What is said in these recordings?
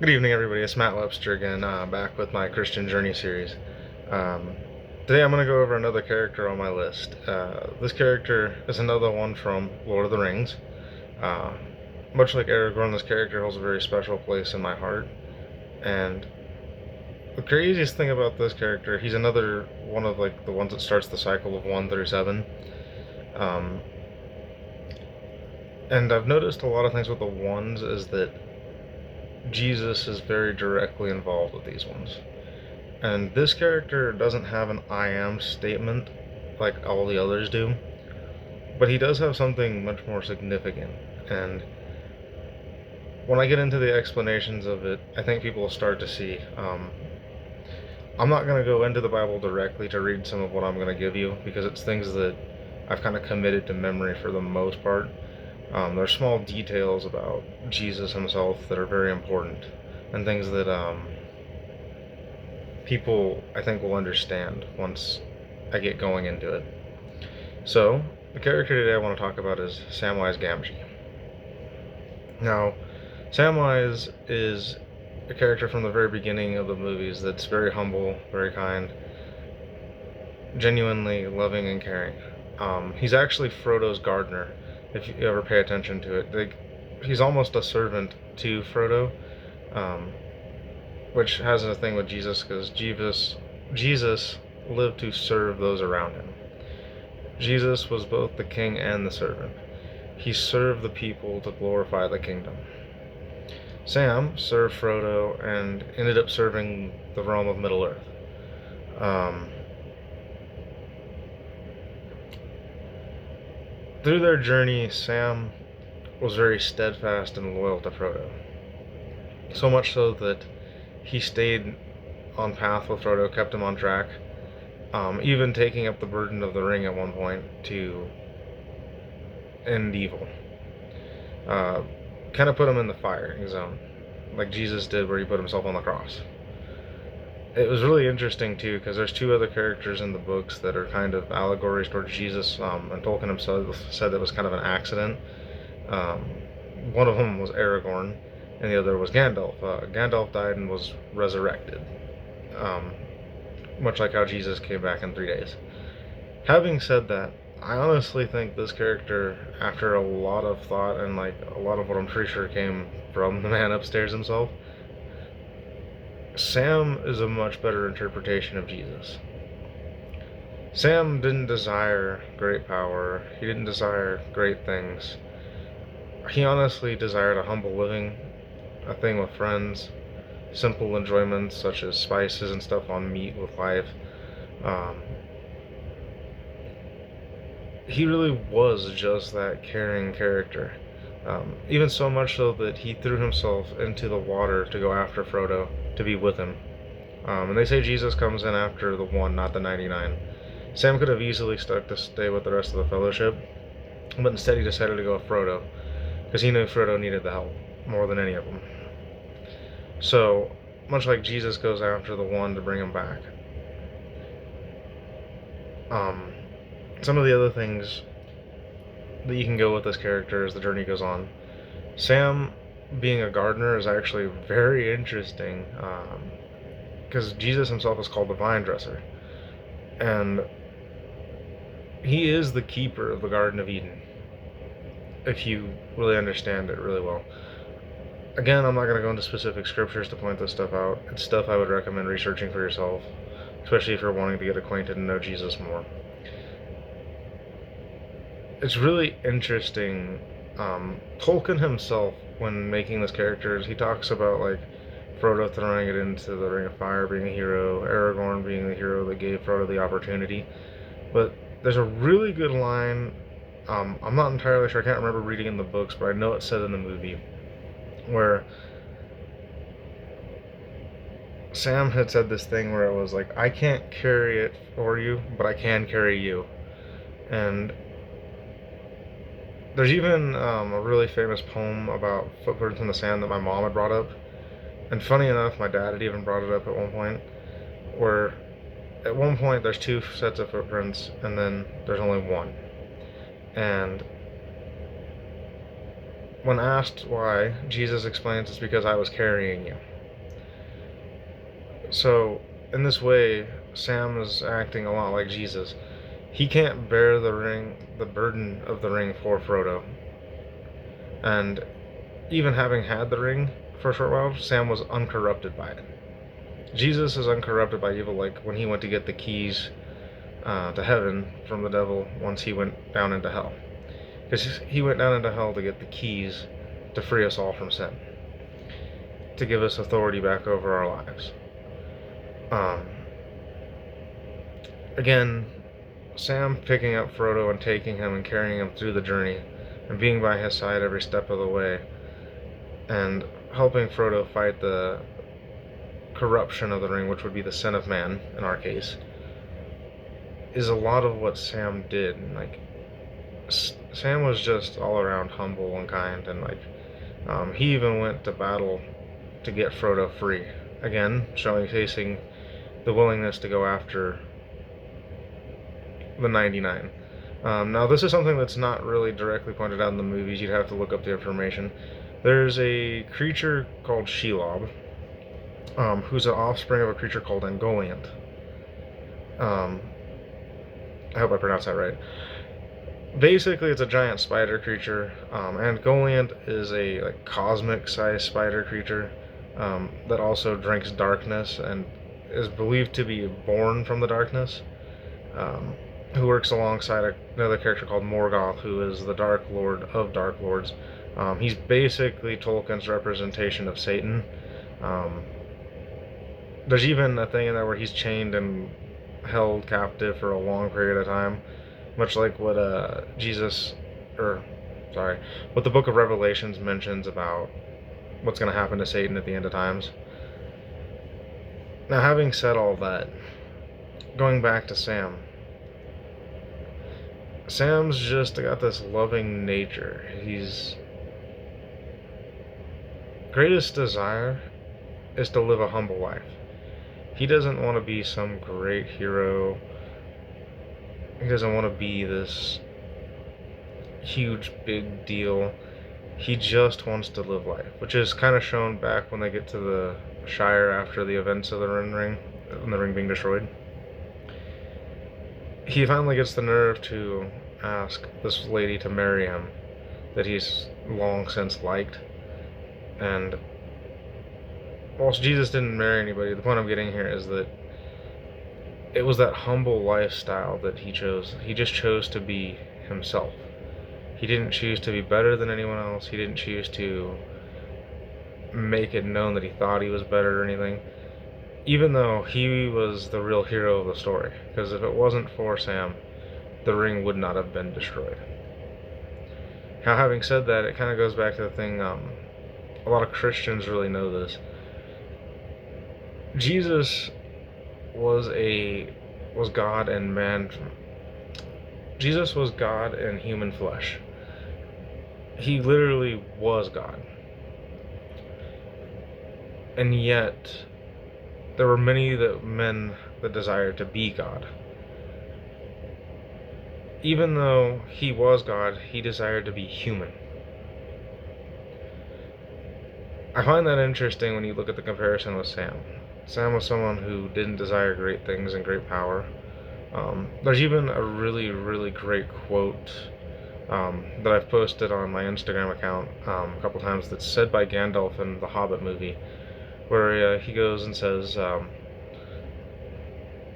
Good evening, everybody. It's Matt Webster again, back with my Christian Journey series. Um, Today I'm going to go over another character on my list. This character is another one from Lord of the Rings. Uh, Much like Aragorn, this character holds a very special place in my heart. And the craziest thing about this character, he's another one of like the ones that starts the cycle of 1 through 7. Um, and I've noticed a lot of things with the ones is that Jesus is very directly involved with these ones. And this character doesn't have an I am statement like all the others do, but he does have something much more significant. And when I get into the explanations of it, I think people will start to see. I'm not going to go into the Bible directly to read some of what I'm going to give you because it's things that I've kind of committed to memory for the most part. There's small details about Jesus himself that are very important and things that people I think will understand once I get going into it. So, the character today I want to talk about is Samwise Gamgee. Now, Samwise is a character from the very beginning of the movies that's very humble, very kind, genuinely loving and caring. He's actually Frodo's gardener, if you ever pay attention to it. He's almost a servant to Frodo, um, which has a thing with Jesus because Jesus lived to serve those around him. Jesus was both the king and the servant. He served the people to glorify the kingdom. Sam served Frodo and ended up serving the realm of Middle-earth. Through their journey, Sam was very steadfast and loyal to Frodo. So much so that he stayed on path with Frodo, kept him on track, even taking up the burden of the ring at one point to end evil. Kind of put him in the firing zone, like Jesus did where he put himself on the cross. It was really interesting too, because there's two other characters in the books that are kind of allegories towards Jesus, and Tolkien himself said that was kind of an accident. Um, One of them was Aragorn, and the other was Gandalf. Gandalf died and was resurrected, much like how Jesus came back in 3 days. Having said that, I honestly think this character, after a lot of thought and like a lot of what I'm pretty sure came from the man upstairs himself, Sam is a much better interpretation of Jesus. Sam didn't desire great power, he didn't desire great things. He honestly desired a humble living, a thing with friends, simple enjoyments such as spices and stuff on meat with life. He really was just that caring character. Even so much so that he threw himself into the water to go after Frodo, to be with him. And they say Jesus comes in after the 1, not the 99. Sam could have easily stuck to stay with the rest of the Fellowship, but instead he decided to go with Frodo, because he knew Frodo needed the help more than any of them. So, much like Jesus goes after the 1 to bring him back. Some of the other things that you can go with this character as the journey goes on. Sam being a gardener is actually very interesting, because Jesus himself is called the vine dresser, and he is the keeper of the Garden of Eden, if you really understand it really well. Again, I'm not going to go into specific scriptures to point this stuff out. It's stuff I would recommend researching for yourself, especially if you're wanting to get acquainted and know Jesus more. It's really interesting. Tolkien himself, when making this character, he talks about like Frodo throwing it into the Ring of Fire being a hero, Aragorn being the hero that gave Frodo the opportunity. But there's a really good line. I'm not entirely sure. I can't remember reading in the books, but I know it's said in the movie where Sam had said this thing where it was like, I can't carry it for you, but I can carry you. And there's even a really famous poem about footprints in the sand that my mom had brought up. And funny enough, my dad had even brought it up at one point, where at one point there's 2 sets of footprints, and then there's only one. And when asked why, Jesus explains it's because I was carrying you. So, in this way, Sam is acting a lot like Jesus. He can't bear the burden of the ring for Frodo. And even having had the ring for a short while, Sam was uncorrupted by it. Jesus is uncorrupted by evil, like when he went to get the keys to heaven from the devil once he went down into hell. Because he went down into hell to get the keys to free us all from sin, to give us authority back over our lives. Um, Again, Sam picking up Frodo and taking him and carrying him through the journey and being by his side every step of the way and helping Frodo fight the corruption of the ring, which would be the sin of man in our case, is a lot of what Sam did. Like, Sam was just all around humble and kind, and he even went to battle to get Frodo free. Again, showcasing the willingness to go after the 99. Now, this is something that's not really directly pointed out in the movies. You'd have to look up the information. There's a creature called Shelob, who's an offspring of a creature called Ungoliant. I hope I pronounced that right. Basically, it's a giant spider creature. Ungoliant is a cosmic-sized spider creature that also drinks darkness and is believed to be born from the darkness. Who works alongside another character called Morgoth, who is the Dark Lord of Dark Lords. He's basically Tolkien's representation of Satan. There's even a thing in there where he's chained and held captive for a long period of time, much like what what the Book of Revelations mentions about what's going to happen to Satan at the end of times. Now, having said all that, going back to Sam's just got this loving nature. His greatest desire is to live a humble life. He doesn't want to be some great hero. He doesn't want to be this huge big deal. He just wants to live life, which is kind of shown back when they get to the Shire after the events of the Ring and the ring being destroyed. He finally gets the nerve to ask this lady to marry him that he's long since liked. And whilst Jesus didn't marry anybody, the point I'm getting here is that it was that humble lifestyle that he chose. He just chose to be himself. He didn't choose to be better than anyone else. He didn't choose to make it known that he thought he was better or anything, even though he was the real hero of the story. Because if it wasn't for Sam, the ring would not have been destroyed. Now, having said that, it kind of goes back to the thing, a lot of Christians really know this. Jesus was God and man. Jesus was God in human flesh. He literally was God. And yet, there were many men that desired to be God. Even though he was God, he desired to be human. I find that interesting when you look at the comparison with Sam. Sam was someone who didn't desire great things and great power. There's even a really, really great quote that I've posted on my Instagram account a couple times that's said by Gandalf in the Hobbit movie, where he goes and says,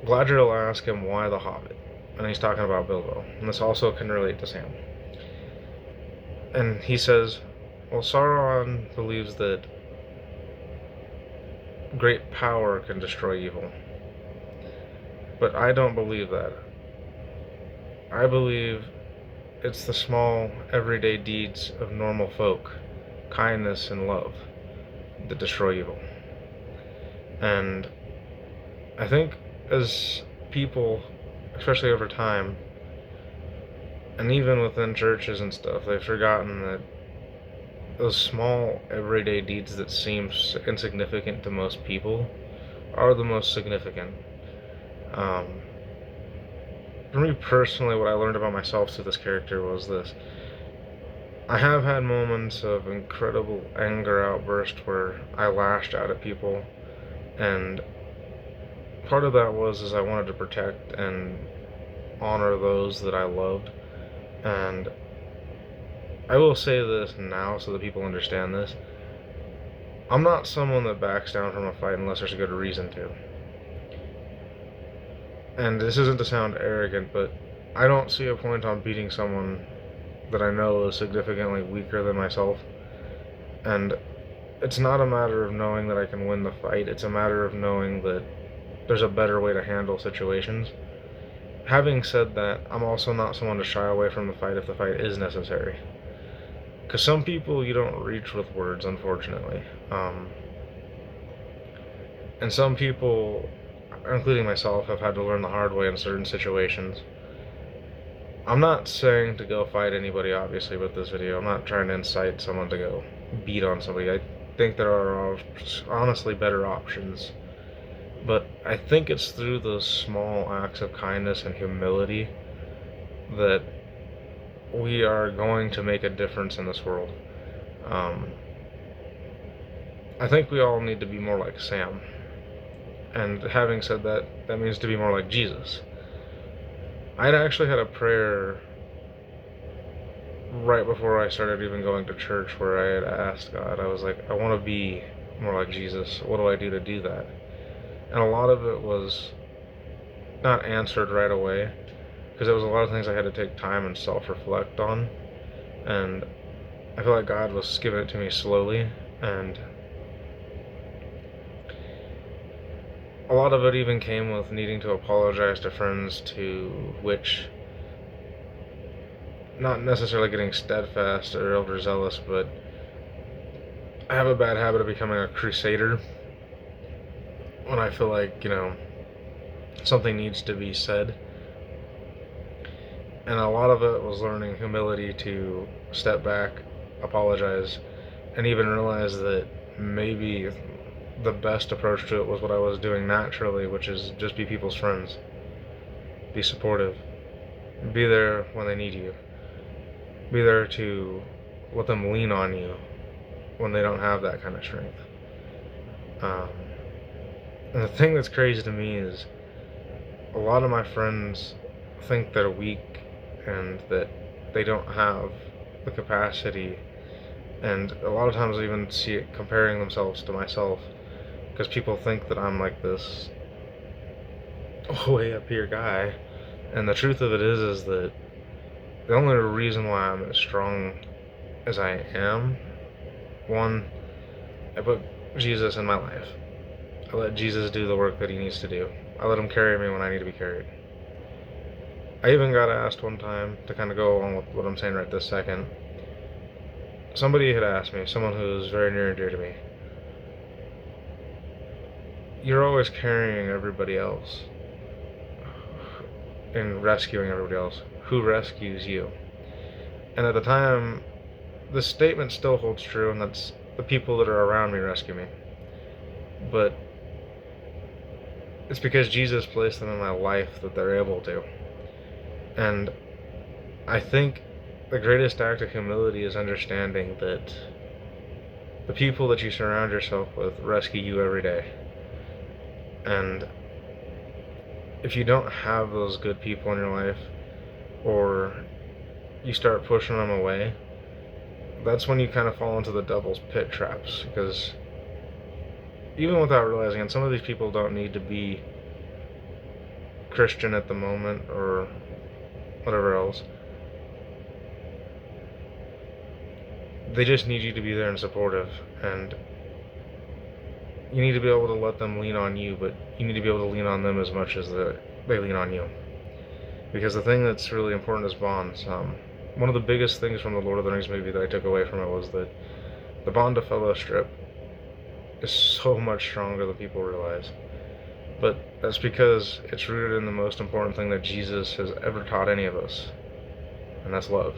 Galadriel will ask him why the Hobbit, and he's talking about Bilbo, and this also can relate to Sam. And he says, well, Sauron believes that great power can destroy evil, but I don't believe that. I believe it's the small, everyday deeds of normal folk, kindness and love, that destroy evil. And I think as people, especially over time, and even within churches and stuff, they've forgotten that those small, everyday deeds that seem insignificant to most people are the most significant. For me personally, what I learned about myself through this character was this. I have had moments of incredible anger outburst where I lashed out at people, and part of that was is I wanted to protect and honor those that I loved. And I will say this now so that people understand this. I'm not someone that backs down from a fight unless there's a good reason to. And this isn't to sound arrogant, but I don't see a point on beating someone that I know is significantly weaker than myself. And it's not a matter of knowing that I can win the fight, it's a matter of knowing that there's a better way to handle situations. Having said that, I'm also not someone to shy away from the fight if the fight is necessary. Because some people you don't reach with words, unfortunately. And some people, including myself, have had to learn the hard way in certain situations. I'm not saying to go fight anybody, obviously, with this video. I'm not trying to incite someone to go beat on somebody. I think there are honestly better options. But I think it's through those small acts of kindness and humility that we are going to make a difference in this world. I think we all need to be more like Sam. And having said that, that means to be more like Jesus. I'd actually had a prayer right before I started even going to church where I had asked God, I was like, I want to be more like Jesus. What do I do to do that? And a lot of it was not answered right away, because there was a lot of things I had to take time and self-reflect on. And I feel like God was giving it to me slowly, and a lot of it even came with needing to apologize to friends, to which, not necessarily getting steadfast or overzealous, but I have a bad habit of becoming a crusader when I feel like, something needs to be said. And a lot of it was learning humility to step back, apologize, and even realize that maybe the best approach to it was what I was doing naturally, which is just be people's friends. Be supportive. Be there when they need you. Be there to let them lean on you when they don't have that kind of strength. And the thing that's crazy to me is a lot of my friends think they're weak and that they don't have the capacity, and a lot of times I even see it comparing themselves to myself, because people think that I'm like this way up here guy, and the truth of it is that the only reason why I'm as strong as I am, one, I put Jesus in my life. I let Jesus do the work that he needs to do. I let him carry me when I need to be carried. I even got asked one time, to kind of go along with what I'm saying right this second, somebody had asked me, someone who's very near and dear to me, you're always carrying everybody else and rescuing everybody else. Who rescues you? And at the time, this statement still holds true, and that's the people that are around me rescue me. But it's because Jesus placed them in my life that they're able to. And I think the greatest act of humility is understanding that the people that you surround yourself with rescue you every day. And if you don't have those good people in your life, or you start pushing them away, that's when you kind of fall into the devil's pit traps. Because even without realizing it, some of these people don't need to be Christian at the moment or whatever else. They just need you to be there and supportive, and you need to be able to let them lean on you, but you need to be able to lean on them as much as they lean on you. Because the thing that's really important is bonds. One of the biggest things from the Lord of the Rings movie that I took away from it was that the bond of fellowship is so much stronger than people realize. But that's because it's rooted in the most important thing that Jesus has ever taught any of us, and that's love.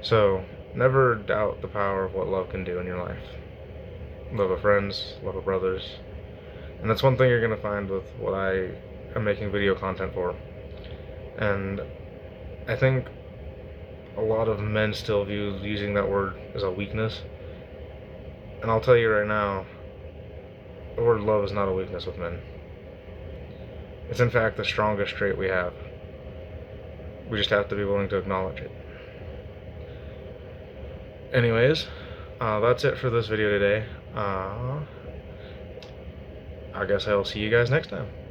So, never doubt the power of what love can do in your life. Love of friends, love of brothers. And that's one thing you're going to find with what I am making video content for. And I think a lot of men still view using that word as a weakness. And I'll tell you right now, The word love is not a weakness with men. It's in fact the strongest trait we have. We just have to be willing to acknowledge it. Anyways, that's it for this video today. I guess I'll see you guys next time.